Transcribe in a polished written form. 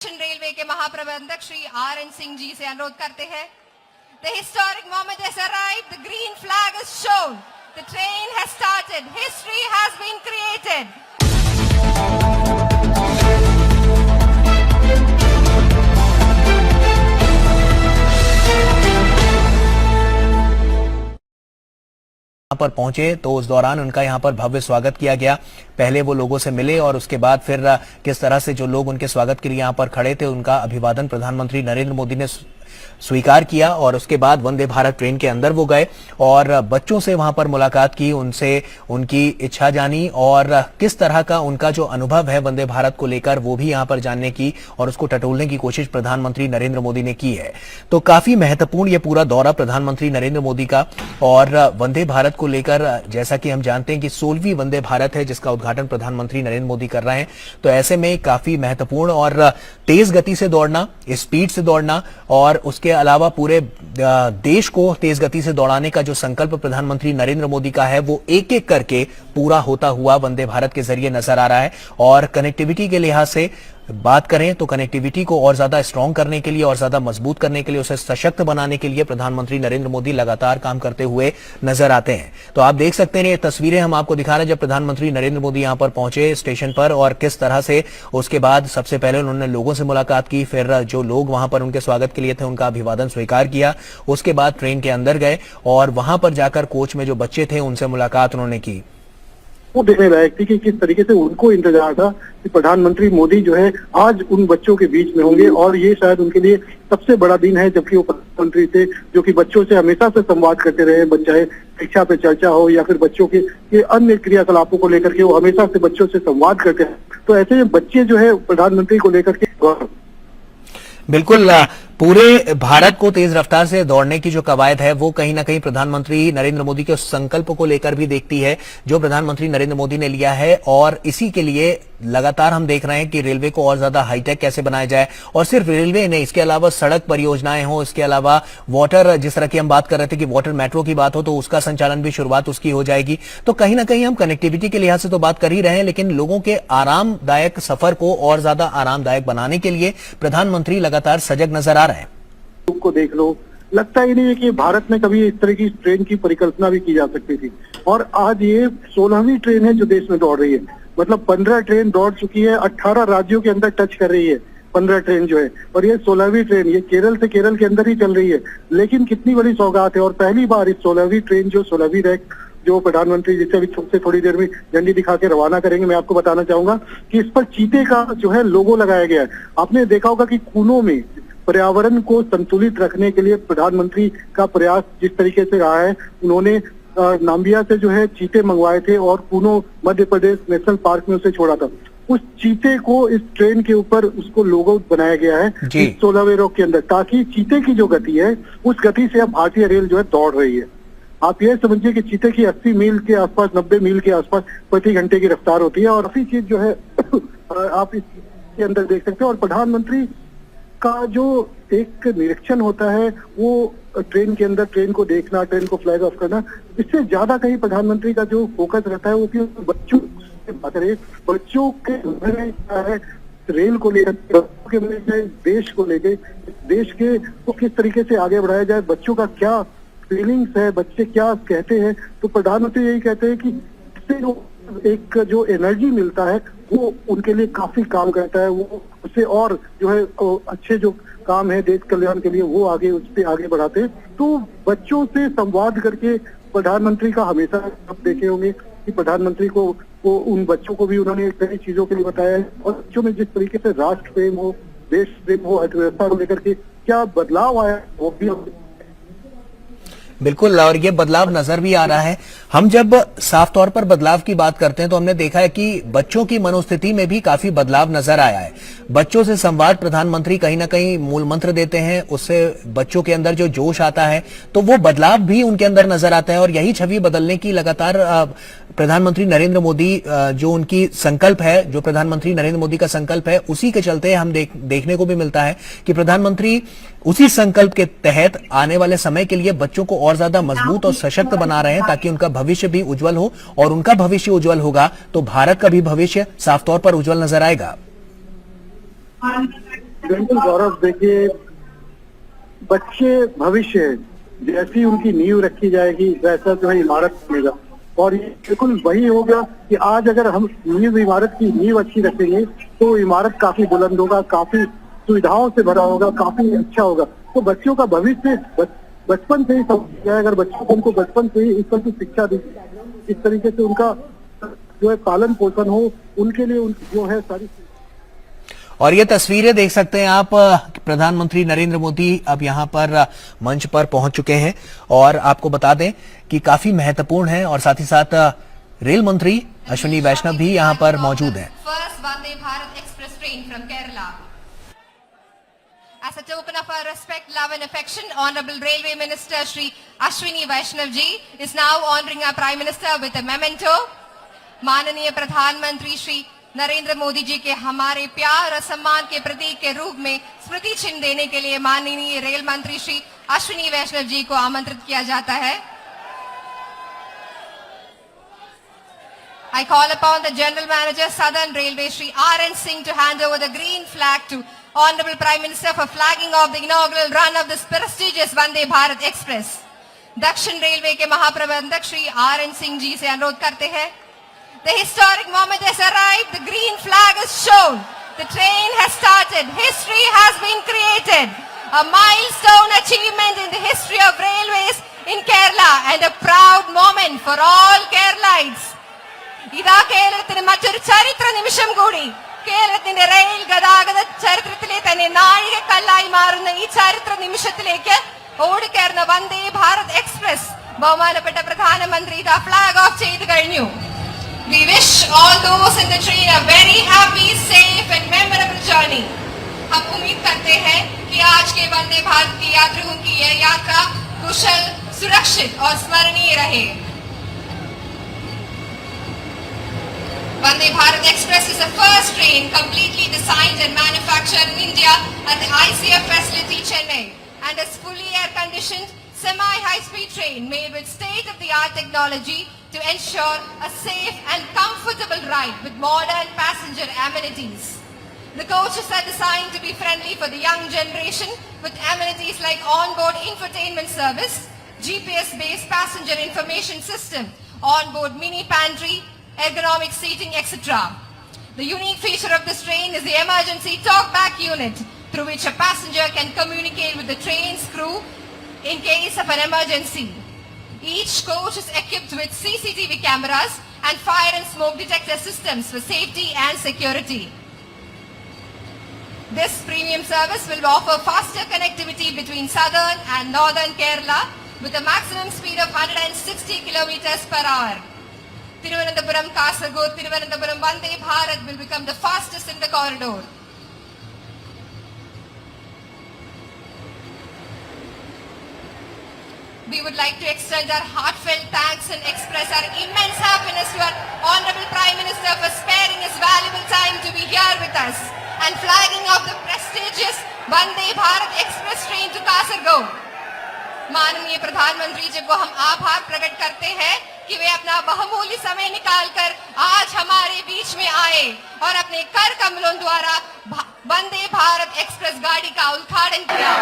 Railway के महाप्रबंधक Shri RN Singh ji से अनुरोध करते हैं। The historic moment has arrived. The green flag is shown. The train has started. History has been created. यहाँ पर पहुंचे तो उस दौरान उनका यहाँ पर भव्य स्वागत किया गया। पहले वो लोगों से मिले और उसके बाद फिर किस तरह से जो लोग उनके स्वागत के लिए यहाँ पर खड़े थे उनका अभिवादन प्रधानमंत्री नरेंद्र मोदी ने स्वीकार किया और उसके बाद वंदे भारत ट्रेन के अंदर वो गए और बच्चों से वहां पर मुलाकात की, उनसे उनकी इच्छा जानी और किस तरह का उनका जो अनुभव है वंदे भारत को लेकर वो भी यहां पर जानने की और उसको टटोलने की कोशिश प्रधानमंत्री नरेंद्र मोदी ने की है। तो काफी महत्वपूर्ण ये पूरा दौरा प्रधानमंत्री नरेंद्र मोदी का और वंदे भारत को लेकर, जैसा कि हम जानते हैं कि 16वीं वंदे भारत है जिसका उद्घाटन प्रधानमंत्री नरेंद्र मोदी कर रहे हैं। तो ऐसे में काफी महत्वपूर्ण और तेज गति से दौड़ना, स्पीड से दौड़ना और उसके अलावा पूरे देश को तेज गति से दौड़ाने का जो संकल्प प्रधानमंत्री नरेंद्र मोदी का है वो एक एक करके पूरा होता हुआ वंदे भारत के जरिए नजर आ रहा है। और कनेक्टिविटी के लिहाज से बात करें तो कनेक्टिविटी को और ज्यादा स्ट्रांग करने के लिए और ज्यादा मजबूत करने के लिए, उसे सशक्त बनाने के लिए प्रधानमंत्री नरेंद्र मोदी लगातार काम करते हुए नजर आते हैं। तो आप देख सकते हैं ये तस्वीरें हम आपको दिखा रहे हैं जब प्रधानमंत्री नरेंद्र मोदी यहां पर पहुंचे स्टेशन पर और किस तरह से उसके बाद सबसे पहले उन्होंने लोगों से मुलाकात की, फिर जो लोग वहां पर उनके स्वागत के लिए थे उनका अभिवादन स्वीकार किया, उसके बाद ट्रेन के अंदर गए और वहां पर जाकर कोच में जो बच्चे थे उनसे मुलाकात उन्होंने की। वो देखने लायक थी कि किस तरीके से उनको इंतजार था कि प्रधानमंत्री मोदी जो है आज उन बच्चों के बीच में होंगे और ये शायद उनके लिए सबसे बड़ा दिन है, जबकि वो प्रधानमंत्री थे जो कि बच्चों से हमेशा से संवाद करते रहे, चाहे शिक्षा पे चर्चा हो या फिर बच्चों के अन्य क्रियाकलापों को लेकर के वो हमेशा से बच्चों से संवाद करते हैं। तो ऐसे बच्चे जो है प्रधानमंत्री को लेकर के बिल्कुल पूरे भारत को तेज रफ्तार से दौड़ने की जो कवायद है वो कहीं ना कहीं प्रधानमंत्री नरेंद्र मोदी के उस संकल्प को लेकर भी देखती है जो प्रधानमंत्री नरेंद्र मोदी ने लिया है। और इसी के लिए लगातार हम देख रहे हैं कि रेलवे को और ज्यादा हाईटेक कैसे बनाया जाए और सिर्फ रेलवे नहीं, इसके अलावा सड़क परियोजनाएं हो, इसके अलावा वाटर, जिस तरह की हम बात कर रहे थे कि वाटर मेट्रो की बात हो तो उसका संचालन भी शुरुआत उसकी हो जाएगी। तो कहीं ना कहीं हम कनेक्टिविटी के लिहाज से तो बात कर ही रहे हैं, लेकिन लोगों के आरामदायक सफर को और ज्यादा आरामदायक बनाने के लिए प्रधानमंत्री लगातार सजग नजर आ रहे हैं। को देख लो, लगता ही नहीं है कि भारत में कभी इस तरह की ट्रेन की परिकल्पना भी की जा सकती थी। और आज ये 16वीं ट्रेन है जो देश में दौड़ रही है, मतलब 15 ट्रेन दौड़ चुकी है, 18 राज्यों के अंदर टच कर रही है 15 ट्रेन जो है, और ये 16वीं ट्रेन, ये केरल से केरल के अंदर ही चल रही है। लेकिन कितनी बड़ी सौगात है और पहली बार इस 16वीं ट्रेन जो 16वीं रैक जो प्रधानमंत्री जिसे अभी से थोड़ी देर में झंडी दिखा के रवाना करेंगे, मैं आपको बताना चाहूंगा कि इस पर चीते का जो है लोगो लगाया गया है। आपने देखा होगा कि कूनो में पर्यावरण को संतुलित रखने के लिए प्रधानमंत्री का प्रयास जिस तरीके से रहा है, उन्होंने नाम्बिया से जो है चीते मंगवाए थे और कूनो मध्य प्रदेश नेशनल पार्क में उसे छोड़ा था। उस चीते को इस ट्रेन के ऊपर उसको लोगो बनाया गया है इस 16वें रोक के अंदर, ताकि चीते की जो गति है उस गति से अब भारतीय रेल जो है दौड़ रही है। आप ये समझिए कि चीते की 80 मील के आसपास, 90 मील के आसपास प्रति घंटे की रफ्तार होती है और काफी चीज जो है आप इसके अंदर देख सकते हैं। और प्रधानमंत्री का जो एक निरीक्षण होता है वो ट्रेन के अंदर ट्रेन को देखना, ट्रेन को फ्लैग ऑफ करना, इससे ज्यादा कहीं प्रधानमंत्री का जो फोकस रहता है वो कि बच्चों से बात करें, बच्चों के में क्या है रेल को लेकर, देश को लेकर, देश के को किस तरीके से आगे बढ़ाया जाए, बच्चों का क्या फीलिंग्स है, बच्चे क्या कहते हैं। तो प्रधानमंत्री यही कहते हैं कि इससे जो एक जो एनर्जी मिलता है वो उनके लिए काफी काम करता है, वो उससे और जो है अच्छे जो काम है देश कल्याण के लिए वो आगे उस पर आगे बढ़ाते हैं। तो बच्चों से संवाद करके प्रधानमंत्री का हमेशा आप देखे होंगे कि प्रधानमंत्री को उन बच्चों को भी उन्होंने कई चीजों के लिए बताया है और बच्चों में जिस तरीके से राष्ट्र प्रेम हो, देश प्रेम हो, अर्थव्यवस्था को लेकर के क्या बदलाव आया वो भी बिल्कुल, और ये बदलाव नजर भी आ रहा है। हम जब साफ तौर पर बदलाव की बात करते हैं तो हमने देखा है कि बच्चों की मनोस्थिति में भी काफी बदलाव नजर आया है। बच्चों से संवाद प्रधानमंत्री कहीं ना कहीं मूल मंत्र देते हैं, उससे बच्चों के अंदर जो जोश आता है तो वो बदलाव भी उनके अंदर नजर आता है और यही छवि बदलने की लगातार प्रधानमंत्री नरेंद्र मोदी जो उनकी संकल्प है, जो प्रधानमंत्री नरेंद्र मोदी का संकल्प है, उसी के चलते हम देखने को भी मिलता है कि प्रधानमंत्री उसी संकल्प के तहत आने वाले समय के लिए बच्चों को और ज्यादा मजबूत और सशक्त बना रहे हैं ताकि उनका भविष्य भी उज्जवल हो, और उनका भविष्य उज्जवल होगा तो भारत का भी भविष्य साफ तौर पर उज्जवल नजर आएगा। बिल्कुल गौरव, देखिए बच्चे भविष्य है, जैसी उनकी नींव रखी जाएगी वैसा जो है इमारत बनेगा। और ये बिल्कुल वही होगा कि आज अगर हम इमारत की नींव अच्छी रखेंगे तो इमारत काफी बुलंद होगा, काफी सुविधाओं से भरा होगा, काफी अच्छा होगा। तो बच्चों का भविष्य बचपन से ही समझ जाए, अगर बच्चों को उनको बचपन से ही इस पर की शिक्षा दी, इस तरीके से उनका जो है पालन पोषण हो, उनके लिए जो है सारी। और ये तस्वीरें देख सकते हैं आप, प्रधानमंत्री नरेंद्र मोदी अब यहां पर मंच पर पहुंच चुके हैं और आपको बता दें कि काफी महत्वपूर्ण है। और साथ ही साथ रेल मंत्री अश्विनी वैष्णव भी यहां पर मौजूद हैं। First Vande Bharat express train from Kerala. As a token of our respect, love and affection, Honorable Railway Minister Shri Ashwini Vaishnav ji is now honoring our Prime Minister with a memento. माननीय प्रधानमंत्री श्री नरेंद्र मोदी जी के हमारे प्यार और सम्मान के प्रतीक के रूप में स्मृति चिन्ह देने के लिए माननीय रेल मंत्री श्री अश्विनी वैष्णव जी को आमंत्रित किया जाता है। I call upon the General Manager Southern Railway Shri R.N. Singh to hand over the green flag to Honorable Prime Minister for flagging off the inaugural run of this prestigious Vande Bharat Express. दक्षिण railway के महाप्रबंधक Shri R.N. Singh ji से अनुरोध करते हैं। The historic moment has arrived. The green flag is shown. The train has started. History has been created. A milestone achievement in the history of railways in Kerala and a proud moment for all Keralites. ഇതാ കേരളത്തിന് മറ്റൊരു ചരിത്ര നിമിഷം കൂടി. കേരളത്തിന്റെ rail ഗതാഗത ചരിത്രത്തിലെ തന്നെ നാഴികക്കല്ലായി മാറുന്ന ഈ ചരിത്ര നിമിഷത്തിലേക്ക് ഓടിക്കയറുന്ന വന്ദേ ഭാരത് എക്സ്പ്രസ് ബഹുമാനപ്പെട്ട പ്രധാനമന്ത്രി ഇതാ ഫ്ലാഗ് ഓഫ് ചെയ്തു കഴിഞ്ഞു. We wish all those in the train a very happy, safe and memorable journey. हम उम्मीद करते हैं कि आज के वंदे भारत की यात्रियों की यह यात्रा कुशल, सुरक्षित और स्मरणीय रहे। Vande Bharat Express is the first train completely designed and manufactured in India at the ICF facility Chennai and is fully air-conditioned semi-high-speed train made with state-of-the-art technology to ensure a safe and comfortable ride with modern passenger amenities. The coaches are designed to be friendly for the young generation with amenities like onboard infotainment service, GPS-based passenger information system, onboard mini pantry, ergonomic seating, etc. The unique feature of this train is the emergency talkback unit through which a passenger can communicate with the train's crew in case of an emergency. Each coach is equipped with CCTV cameras and fire and smoke detector systems for safety and security. This premium service will offer faster connectivity between southern and northern Kerala with a maximum speed of 160 kilometers per hour. Thiruvananthapuram Kasaragod Thiruvananthapuram Vande Bharat will become the fastest in the corridor. We would like to extend our heartfelt thanks and express our immense happiness to our Honorable Prime Minister for sparing his valuable time to be here with us and flagging off the prestigious Vande Bharat Express train to Kasaragod. माननीय प्रधानमंत्री जी को हम आभार प्रकट करते हैं कि वे अपना बहुमूल्य समय निकालकर आज हमारे बीच में आए और अपने कर कमलों द्वारा वंदे भारत एक्सप्रेस गाड़ी का उद्घाटन किया।